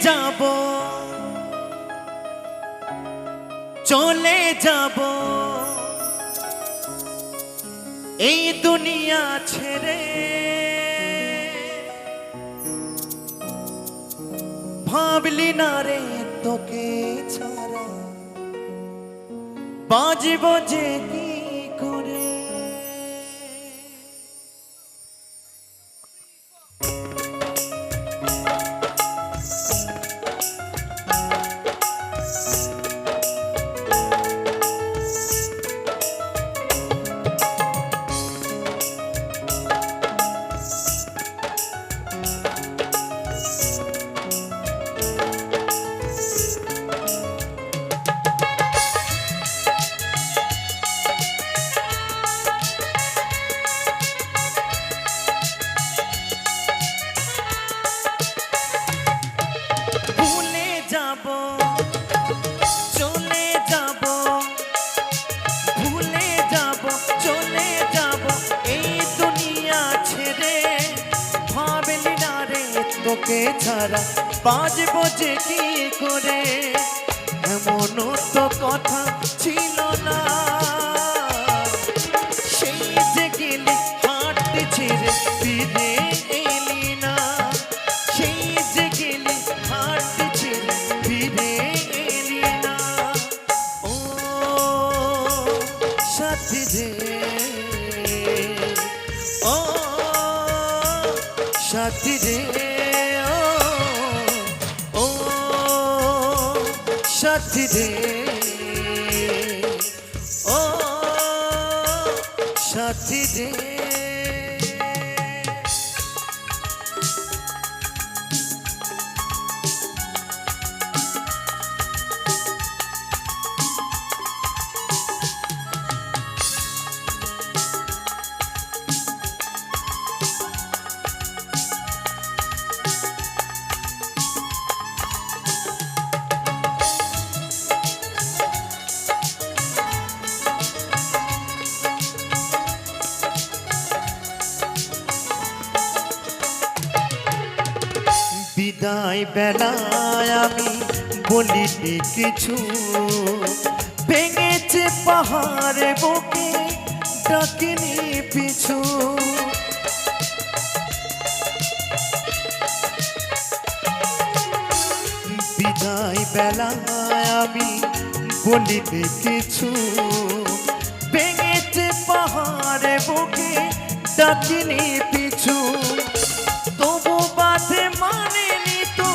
যাব চলে যাব এই দুনিয়া ছেড়ে ভাবলি না রে তোকে ছাড়া বাজব যে কি করে তোকে ছাড়া বাজব যে কি করে এমন তো কথা ছিল না সেই যে গেলি হাঁটতে ছেড়ে ফিরে এলি না সেই যে গেলি হাঁটতে ছেড়ে ফিরে এলি না ও সাথী রে ও সাথী রে সাথী রে ও সাথী রে বিদায় বেলায় আমি বলিতে কিছু ভেঙেছে পাহাড়ে বুকে ডাকিনি পিছু বিদায় বেলায় আমি বলিতে কিছু ভেঙেছে পাহাড়ে বুকে ডাকিনি পিছু তবু বাধে মানেনি তো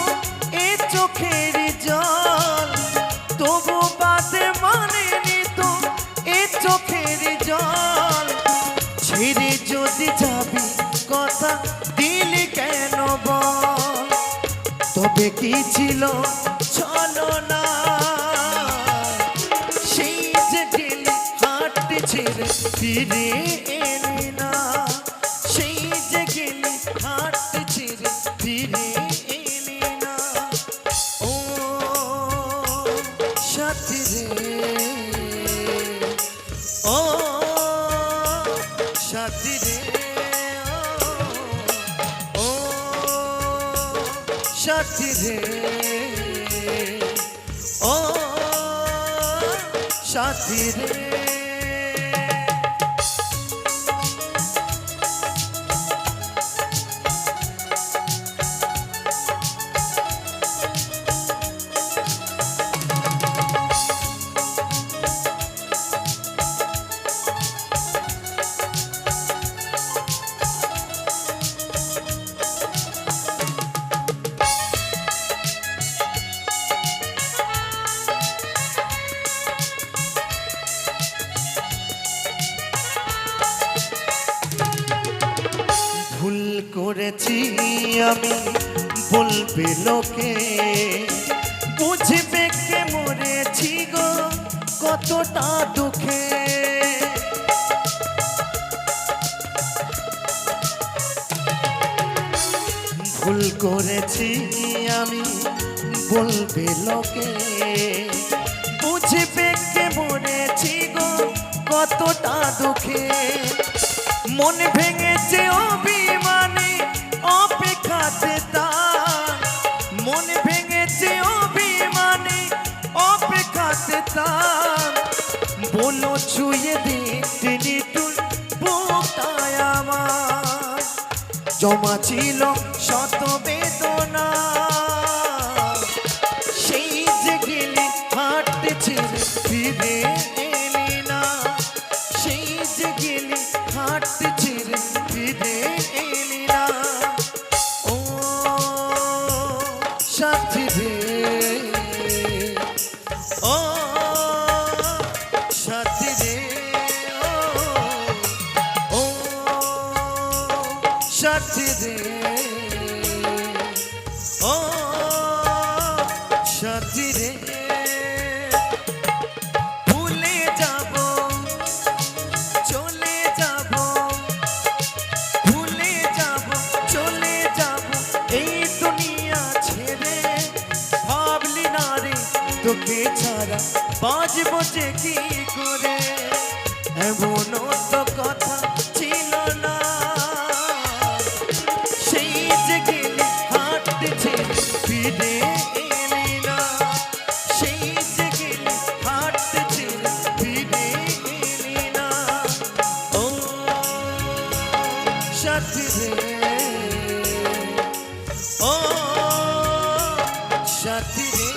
এ চোখের জল তবু বাধে মানেনি তো এ চোখের জল ছেড়ে যদি যাবি কথা দিলি কেন বল তবে কি ছিল চলো না সেই যে গেলি হাঁটতে ছেড়ে ফিরে এলি না সেই যে গেলি হাঁটতে ছেড়ে ফিরে এলি না ও সাথী রে ও সাথী রে ও সাথী রে ও সাথী রে ভুল করেছি আমি বলবে লোকে বুঝবে কে মরেছি গো কতটা দুঃখে ভুল করেছি আমি বলবে লোকে বুঝবে কে মরেছি গো কতটা দুঃখে মন ভেঙেছে অভিমানে অপেক্ষাতে তার মন ভেঙে বলো ছুঁয়ে দিতে নিটুর বুকটায় আমার জমা ছিল শত বেদনা সেই যে গেলি হাঁটতে ছেড়ে ফিরে এলি না সেই যে গেলি হাঁটতে ছেড়ে ফিরে এলি না ও সাথী রে ও সাথী রে ও সাথী রে ও সাথী রে ভুলে যাব চলে যাব ভুলে যাব চলে যাব এই দুনিয়া ছেড়ে ভাবলি না রে তোকে ছাড়া বাঁচবো যে কি করে এমনও তো কথা ছিল না সেই যে গেলি হাঁটতে ছেড়ে ফিরে এলি না সেই যে গেলি হাঁটতে ছেড়ে ফিরে এলি না ও সাথী রে ও সাথী রে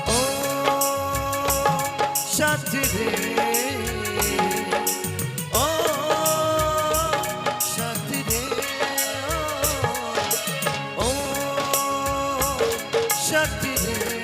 ও সাথী রে ও সাথী রে ও সাথী রে